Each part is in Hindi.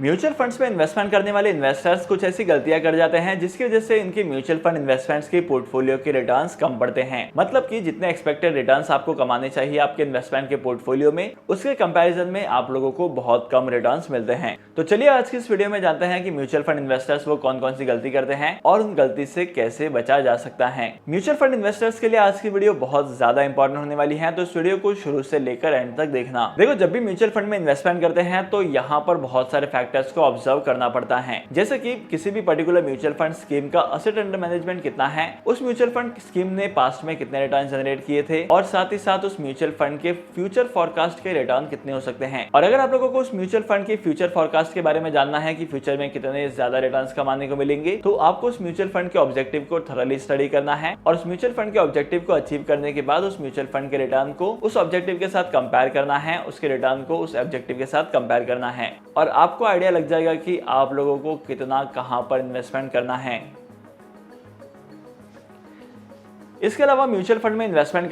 म्यूचुअल फंड्स में इन्वेस्टमेंट करने वाले इन्वेस्टर्स कुछ ऐसी गलतियां कर जाते हैं जिसकी वजह से इनके म्यूचुअल फंड इन्वेस्टमेंट्स के पोर्टफोलियो के रिटर्न्स कम पड़ते हैं। मतलब कि जितने एक्सपेक्टेड रिटर्न्स आपको कमाने चाहिए आपके इन्वेस्टमेंट के पोर्टफोलियो में, उसके कंपैरिजन में आप लोगों को बहुत कम रिटर्न्स मिलते हैं। तो चलिए आज की इस वीडियो में जानते हैं कि म्यूचुअल फंड इन्वेस्टर्स वो कौन कौन सी गलती करते हैं और उन गलती से कैसे बचा जा सकता है। म्यूचुअल फंड इन्वेस्टर्स के लिए आज की वीडियो बहुत ज्यादा इंपॉर्टेंट होने वाली है, तो इस वीडियो को शुरू से लेकर एंड तक देखना। देखो, जब भी म्यूचुअल फंड में इन्वेस्टमेंट करते हैं तो यहाँ पर बहुत सारे फैक्टर्स को ऑब्जर्व करना पड़ता है, जैसे कि किसी भी पर्टिकुलर म्यूचुअल फंड स्कीम का असेट अंडर मैनेजमेंट कितना है, उस म्यूचुअल फंड स्कीम ने पास्ट में कितने रिटर्न जनरेट किए थे और साथ ही साथ उस म्यूचुअल फंड के फ्यूचर फॉरकास्ट के रिटर्न कितने हो सकते हैं। और अगर आप लोगों को उस म्यूचुअल फंड के फ्यूचर फॉरकास्ट के बारे में जानना है कि फ्यूचर में कितने ज्यादा रिटर्न्स कमाने को मिलेंगे, तो आपको उस म्यूचुअल फंड के ऑब्जेक्टिव को थॉरली स्टडी करना है और उस म्यूचुअल फंड के ऑब्जेक्टिव को अचीव करने के बाद उस म्यूचुअल फंड के रिटर्न को उस ऑब्जेक्टिव के साथ कंपेयर करना है, उसके रिटर्न को उस ऑब्जेक्टिव के साथ कंपेयर करना है और आपको आइडिया लग जाएगा कि आप लोगों को कितना कहां पर इन्वेस्टमेंट करना है। इसके अलावा म्यूचुअल फंड में इन्वेस्टमेंट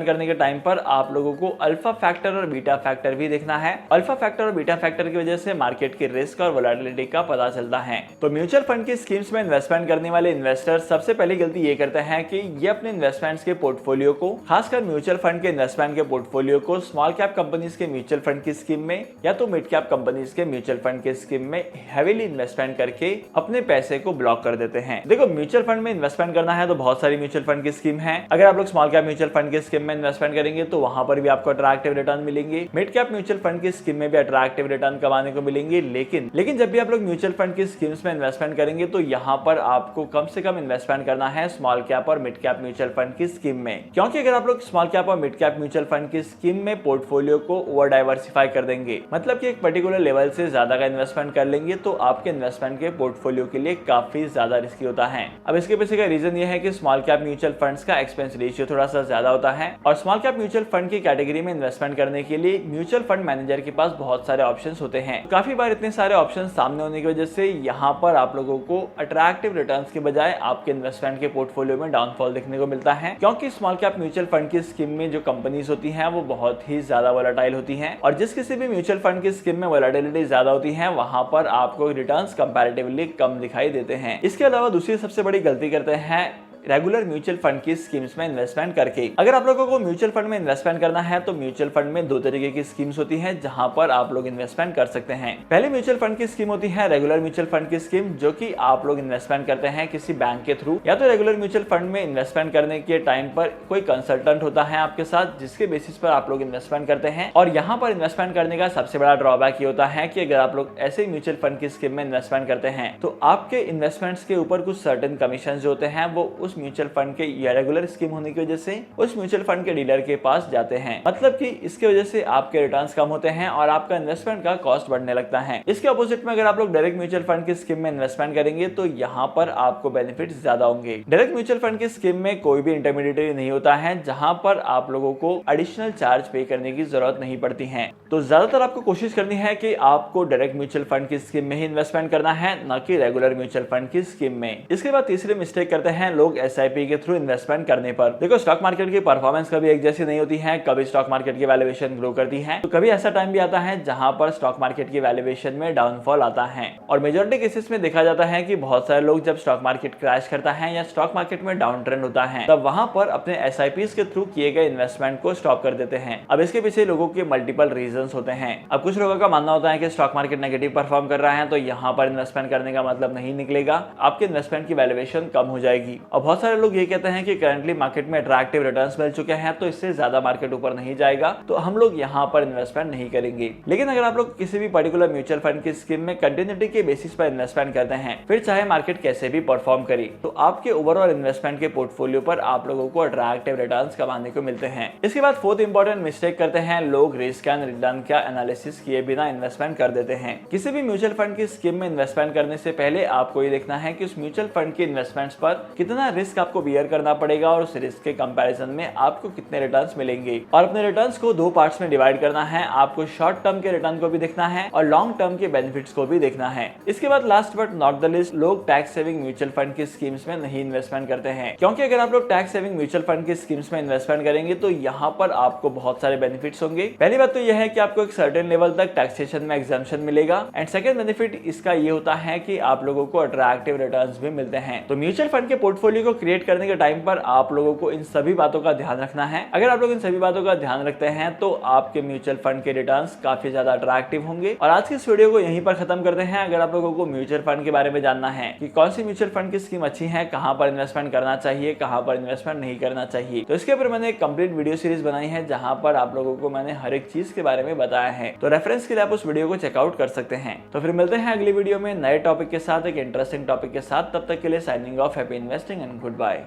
करने के टाइम पर आप लोगों को अल्फा फैक्टर और बीटा फैक्टर भी देखना है। अल्फा फैक्टर और बीटा फैक्टर की वजह से मार्केट के रिस्क और वोलेटिलिटी का पता चलता है। तो म्यूचुअल फंड की स्कीम्स में इन्वेस्टमेंट करने वाले इन्वेस्टर सबसे पहली गलती ये करते हैं कि ये अपने इन्वेस्टमेंट्स के पोर्टफोलियो को, खासकर म्यूचुअल फंड के इन्वेस्टमेंट के पोर्टफोलियो को स्मॉल कैप कंपनीज के म्यूचुअल फंड की स्कीम में या तो मिड कैप कंपनीज के म्यूचुअल फंड के स्कीम में हैवीली इन्वेस्टमेंट करके अपने पैसे को ब्लॉक कर देते हैं। देखो, म्यूचुअल फंड में इन्वेस्टमेंट करना है तो बहुत सारी म्यूचुअल फंड की स्कीम है। अगर आप लोग स्मॉल कैप म्यूचुअल फंड के स्कीम में इन्वेस्टमेंट करेंगे तो वहां पर भी आपको अट्रैक्टिव रिटर्न मिलेंगे। मिड कैप म्यूचुअल फंड की स्कीम में भी अट्रैक्टिव रिटर्न कमाने को मिलेंगे। लेकिन जब भी आप लोग म्यूचुअल फंड की स्कीम्स में इन्वेस्टमेंट करेंगे तो यहाँ पर आपको कम से कम इन्वेस्टमेंट करना है स्मॉल कैप और मिड कैप म्यूचुअल फंड की स्कीम में, क्योंकि अगर आप लोग स्मॉल कैप और मिड कैप म्यूचुअल फंड की स्कीम में पोर्टफोलियो को ओवर डाइवर्सिफाई कर देंगे, मतलब कि एक पर्टिकुलर लेवल से ज्यादा का इन्वेस्टमेंट कर लेंगे, तो आपके इन्वेस्टमेंट के पोर्टफोलियो के लिए काफी ज्यादा रिस्की होता है। अब इसके पीछे का रीजन ये है कि स्मॉल कैप म्यूचुअल फंड्स का एक्सपेंस रेशियो थोड़ा सा ज्यादा होता है और स्मॉल कैप म्यूचुअल फंड की कैटेगरी में इन्वेस्टमेंट करने के लिए म्यूचुअल फंड मैनेजर के पास बहुत सारे ऑप्शंस होते हैं। काफी बार इतने सारे ऑप्शंस सामने होने की वजह से यहाँ पर आप लोगों को अट्रैक्टिव रिटर्न्स के बजाय आपके इन्वेस्टमेंट के पोर्टफोलियो में डाउनफॉल देखने को मिलता है, क्योंकि स्मॉल कैप म्यूचुअल फंड की स्कीम में जो कंपनीज होती हैं वो बहुत ही ज्यादा वोलेटाइल होती हैं और जिस किसी भी म्यूचुअल फंड की स्कीम में वोलेटिलिटी ज्यादा होती है वहां पर आपको रिटर्न्स कंपैरेटिवली कम दिखाई देते हैं। इसके अलावा दूसरी सबसे बड़ी गलती करते हैं रेगुलर म्यूचुअल फंड की स्कीम्स में इन्वेस्टमेंट करके। अगर आप लोगों को म्यूचुअल फंड में इन्वेस्टमेंट करना है तो म्यूचुअल फंड में दो तरीके की स्कीम्स होती हैं जहां पर आप लोग इन्वेस्टमेंट कर सकते हैं। पहले म्यूचुअल फंड की स्कीम होती है रेगुलर म्यूचुअल फंड की स्कीम, जो कि आप लोग इन्वेस्टमेंट करते हैं किसी बैंक के थ्रू, या तो रेगुलर म्यूचुअल फंड में इन्वेस्टमेंट करने के टाइम पर कोई कंसल्टेंट होता है आपके साथ जिसके बेसिस पर आप लोग इन्वेस्टमेंट करते हैं। और यहाँ पर इन्वेस्टमेंट करने का सबसे बड़ा ड्रॉबैक ये होता है कि अगर आप लोग ऐसे म्यूचुअल फंड की स्कीम में इन्वेस्टमेंट करते हैं तो आपके इन्वेस्टमेंट्स के ऊपर कुछ सर्टेन कमीशन जो होते हैं वो उस म्यूचुअल फंड के या रेगुलर स्कीम होने की वजह से उस म्यूचुअल फंड के डीलर के पास जाते हैं। मतलब कि इसकी वजह से आपके रिटर्न्स कम होते हैं और आपका इन्वेस्टमेंट का कॉस्ट बढ़ने लगता है। इसके अपोजिट में अगर आप लोग डायरेक्ट म्यूचुअल फंड की स्कीम में इन्वेस्टमेंट करेंगे तो यहाँ पर आपको बेनिफिट ज्यादा होंगे। डायरेक्ट म्यूचुअल फंड की स्कीम में कोई भी इंटरमीडिएटरी नहीं होता है जहां पर आप लोगों को एडिशनल चार्ज पे करने की जरूरत नहीं पड़ती है। तो ज्यादातर आपको कोशिश करनी है कि आपको डायरेक्ट म्यूचुअल फंड की स्कीम में ही इन्वेस्टमेंट करना है, न कि रेगुलर म्यूचुअल फंड की स्कीम में। इसके बाद तीसरी मिस्टेक करते हैं लोग एसआईपी के थ्रू इन्वेस्टमेंट करने पर। देखो, स्टॉक मार्केट की परफॉर्मेंस कभी एक जैसी नहीं होती है, कभी स्टॉक मार्केट की वैल्यूएशन ग्रो करती है तो कभी ऐसा टाइम भी आता है जहां पर स्टॉक मार्केट की वैल्यूएशन में डाउनफॉल आता है। और मेजॉरिटी केसेस में देखा जाता है कि बहुत सारे लोग जब स्टॉक मार्केट क्रैश करता है या स्टॉक मार्केट में डाउन ट्रेंड होता है तब वहां पर अपने एसआईपीज के थ्रू किए गए इन्वेस्टमेंट को स्टॉप कर देते हैं। अब इसके पीछे लोगों के मल्टीपल रीजंस होते हैं। अब कुछ लोगों का मानना होता है कि स्टॉक मार्केट नेगेटिव परफॉर्म कर रहा है तो यहाँ पर इन्वेस्टमेंट करने का मतलब नहीं निकलेगा, आपके इन्वेस्टमेंट की वैल्यूएशन कम हो जाएगी। और बहुत सारे लोग ये कहते हैं कि करंटली मार्केट में अट्रैक्टिव रिटर्न्स मिल चुके हैं तो इससे ज्यादा मार्केट ऊपर नहीं जाएगा तो हम लोग यहाँ पर इन्वेस्टमेंट नहीं करेंगे। लेकिन अगर आप लोग किसी भी पर्टिकुलर म्यूचुअल फंड की स्कीम में कंटिन्यूटी के बेसिस पर इन्वेस्टमेंट करते हैं, फिर चाहे मार्केट कैसे भी परफॉर्म करे, तो आपके ओवरऑल इन्वेस्टमेंट के पोर्टफोलियो पर आप लोगों को अट्रैक्टिव रिटर्न्स कमाने को मिलते हैं। इसके बाद फोर्थ इंपॉर्टेंट मिस्टेक करते हैं लोग रिस्क एंड रिटर्न का एनालिसिस किए बिना इन्वेस्टमेंट कर देते हैं। किसी भी म्यूचुअल फंड की स्कीम में इन्वेस्टमेंट करने से पहले आपको ये देखना है कि उस म्यूचुअल फंड के इन्वेस्टमेंट्स पर कितना रिस्क आपको बियर करना पड़ेगा और उस रिस्क के कंपैरिजन में आपको कितने रिटर्न्स मिलेंगे। और अपने रिटर्न्स को दो पार्ट्स में डिवाइड करना है, आपको शॉर्ट टर्म के रिटर्न को भी देखना है और लॉन्ग टर्म के बेनिफिट्स को भी देखना है। इसके बाद last but not the list, लोग टैक्स सेविंग म्यूचुअल फंड की स्कीम्स में नहीं इन्वेस्टमेंट करते हैं, क्योंकि अगर आप लोग टैक्स सेविंग म्यूचुअल फंड की स्कीम्स में इन्वेस्टमेंट करेंगे तो यहाँ पर आपको बहुत सारे बेनिफिट्स होंगे। पहली बात तो यह है कि आपको एक सर्टेन लेवल तक टैक्सेशन में एग्जाम्पशन मिलेगा एंड सेकंड बेनिफिट इसका ये होता है कि आप लोगों को अट्रैक्टिव रिटर्न्स भी मिलते हैं। तो म्यूचुअल फंड के पोर्टफोलियो को क्रिएट करने के टाइम पर आप लोगों को इन सभी बातों का ध्यान रखना है। अगर आप लोग इन सभी बातों का ध्यान रखते हैं तो आपके म्यूचुअल फंड के रिटर्न्स काफी ज्यादा अट्रैक्टिव होंगे। और आज की इस वीडियो को यहीं पर खत्म करते हैं। अगर आप लोगों को म्यूचुअल फंड के बारे में जानना है कि कौन सी म्यूचुअल फंड की स्कीम अच्छी है, कहां पर इन्वेस्टमेंट करना चाहिए, कहां पर इन्वेस्टमेंट नहीं करना चाहिए, तो इसके ऊपर मैंने एक कंप्लीट वीडियो सीरीज बनाई है जहां पर आप लोगों को मैंने हर एक चीज के बारे में बताया है। तो रेफरेंस के लिए आप उस वीडियो को चेकआउट कर सकते हैं। तो फिर मिलते हैं अगली वीडियो में नए टॉपिक के साथ, एक इंटरेस्टिंग टॉपिक के साथ। तब तक के लिए signing off, happy investing and good bye.